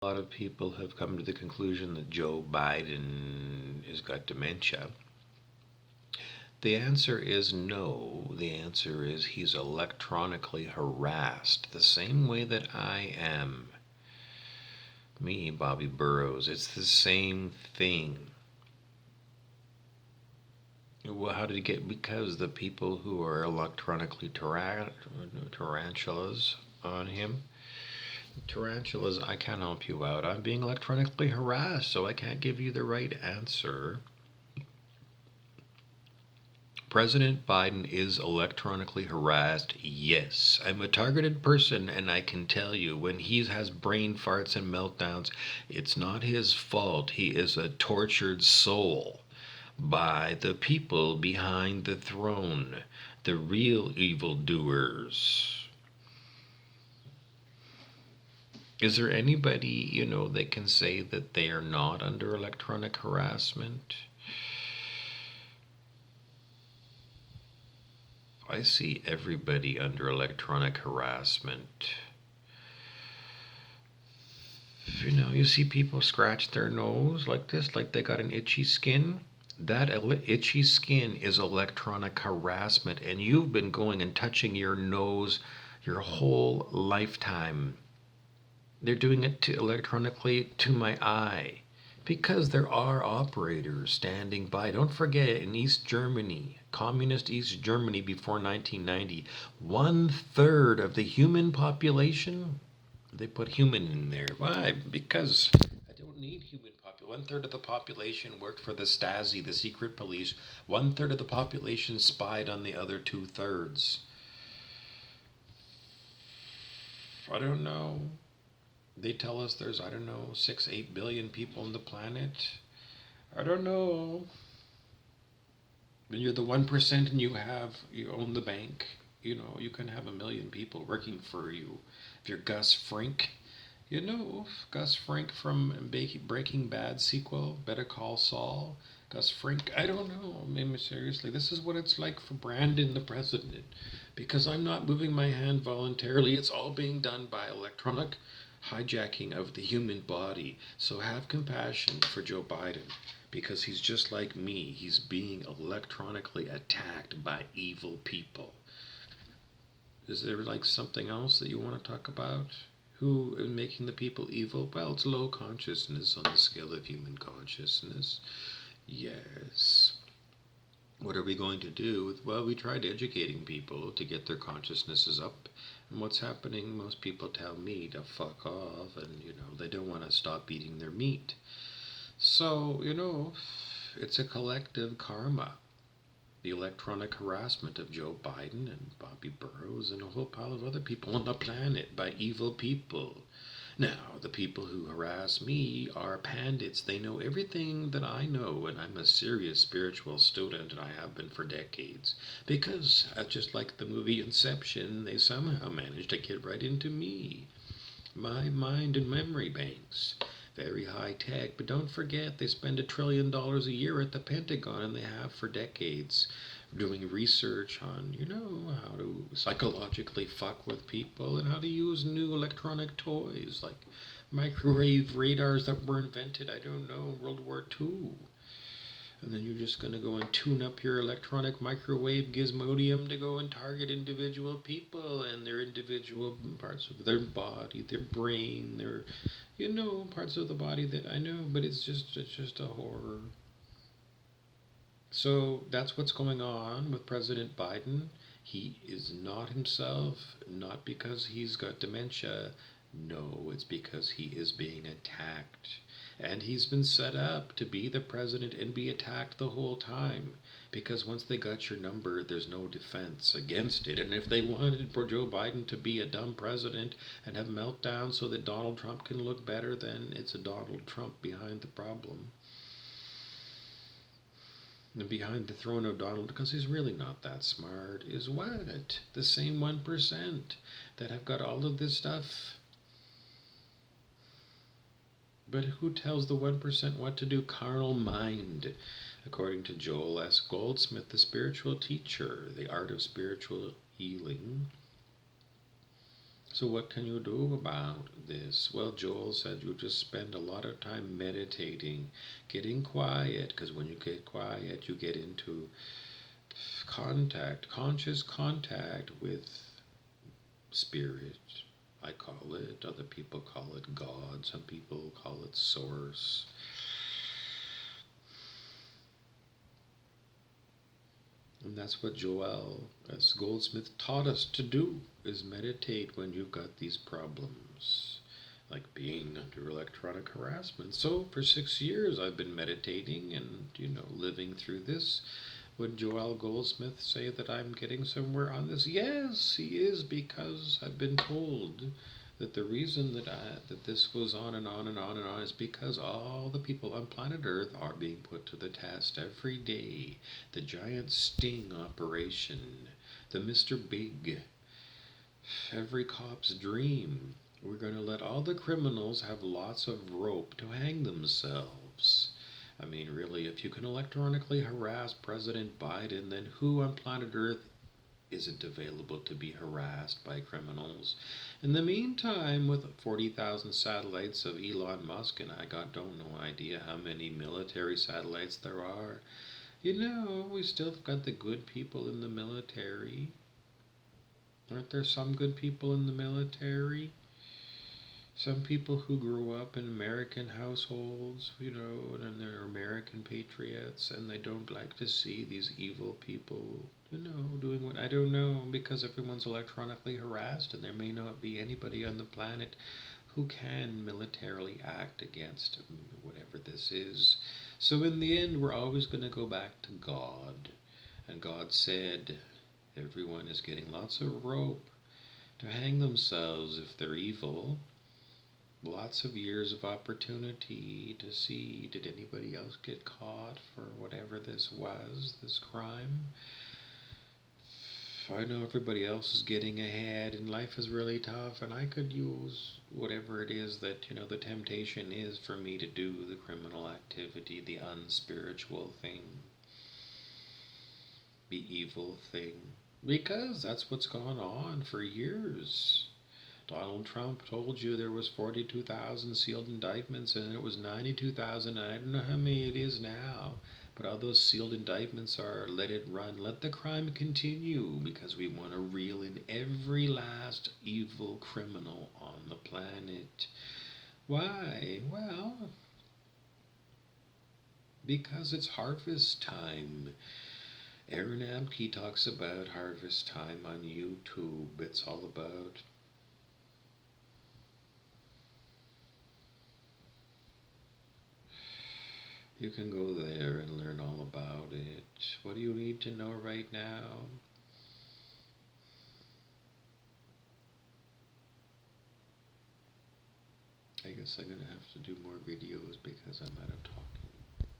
A lot of people have come to the conclusion that Joe Biden has got dementia. The answer is no. The answer is he's electronically harassed the same way that I am. Me, Bobby Burrows. It's the same thing. Well, how did it get? Because the people who are electronically tarantulas on him. Tarantulas, I can't help you out. I'm being electronically harassed, so I can't give you the right answer. President Biden is electronically harassed. Yes, I'm a targeted person, and I can tell you when he has brain farts and meltdowns, it's not his fault. He is a tortured soul by the people behind the throne, the real evildoers. Is there anybody, that can say that they are not under electronic harassment? I see everybody under electronic harassment. You see people scratch their nose like this, like they got an itchy skin. That itchy skin is electronic harassment, and you've been going and touching your nose your whole lifetime. They're doing it electronically to my eye because there are operators standing by. Don't forget, in East Germany, communist East Germany before 1990, 1/3 of the human population, they put human in there. Why? Because I don't need human population. 1/3 of the population worked for the Stasi, the secret police. 1/3 of the population spied on the other 2/3. I don't know. They tell us there's, I don't know, 8 billion people on the planet. I don't know. When you're the 1% and you own the bank, you can have 1 million people working for you. If you're Gus Frink, Gus Frink from Breaking Bad sequel, Better Call Saul. Gus Frink, I don't know. Maybe seriously, this is what it's like for Brandon, the president. Because I'm not moving my hand voluntarily, it's all being done by electronic hijacking of the human body. So have compassion for Joe Biden because he's just like me. He's being electronically attacked by evil people. Is there like something else that you want to talk about? Who is making the people evil? Well, it's low consciousness on the scale of human consciousness. Yes. What are we going to do? Well, we tried educating people to get their consciousnesses up. And what's happening? Most people tell me to fuck off, and they don't want to stop eating their meat. So, it's a collective karma. The electronic harassment of Joe Biden and Bobby Burrows and a whole pile of other people on the planet by evil people. Now, the people who harass me are pandits. They know everything that I know, and I'm a serious spiritual student, and I have been for decades. Because, just like the movie Inception, they somehow managed to get right into me. My mind and memory banks. Very high tech, but don't forget they spend $1 trillion a year at the Pentagon, and they have for decades, doing research on, how to psychologically fuck with people and how to use new electronic toys like microwave radars that were invented, I don't know, World War II. And then you're just going to go and tune up your electronic microwave gizmodium to go and target individual people and their individual parts of their body, their brain, their, parts of the body that I know, but it's just a horror. So that's what's going on with President Biden. He is not himself, not because he's got dementia. No, it's because he is being attacked. And he's been set up to be the president and be attacked the whole time. Because once they got your number, there's no defense against it. And if they wanted for Joe Biden to be a dumb president and have meltdowns so that Donald Trump can look better, then it's a Donald Trump behind the problem. And behind the throne of Donald, because he's really not that smart, is what? The same 1% that have got all of this stuff. But who tells the 1% what to do? Carnal mind. According to Joel S. Goldsmith, the spiritual teacher, The Art of Spiritual Healing. So, what can you do about this? Well, Joel said you just spend a lot of time meditating, getting quiet, because when you get quiet, you get into conscious contact with spirit. I call it, other people call it God, some people call it source. And that's what Joel as Goldsmith taught us to do, is meditate when you've got these problems, like being under electronic harassment. So for 6 years I've been meditating and, living through this. Would Joel Goldsmith say that I'm getting somewhere on this? Yes, he is, because I've been told that the reason that this goes on and on and on and on is because all the people on planet Earth are being put to the test every day. The giant sting operation, the Mr. Big, every cop's dream. We're going to let all the criminals have lots of rope to hang themselves. I mean, really, if you can electronically harass President Biden, then who on planet Earth isn't available to be harassed by criminals? In the meantime, with 40,000 satellites of Elon Musk, and I don't no idea how many military satellites there are, we still got the good people in the military. Aren't there some good people in the military? Some people who grew up in American households, and they're American patriots, and they don't like to see these evil people, doing what I don't know, because everyone's electronically harassed, and there may not be anybody on the planet who can militarily act against whatever this is. So in the end, we're always going to go back to God. And God said, everyone is getting lots of rope to hang themselves if they're evil. Lots of years of opportunity to see, did anybody else get caught for whatever this was, this crime? I know everybody else is getting ahead and life is really tough, and I could use whatever it is that, the temptation is for me to do the criminal activity, the unspiritual thing, the evil thing, because that's what's gone on for years. Donald Trump told you there was 42,000 sealed indictments, and it was 92,000. I don't know how many it is now, but all those sealed indictments are let it run, let the crime continue, because we want to reel in every last evil criminal on the planet. Why? Well, because it's harvest time. Aaron Abke talks about harvest time on YouTube. It's all about you can go there and learn all about it. What do you need to know right now? I guess I'm going to have to do more videos because I'm out of talking.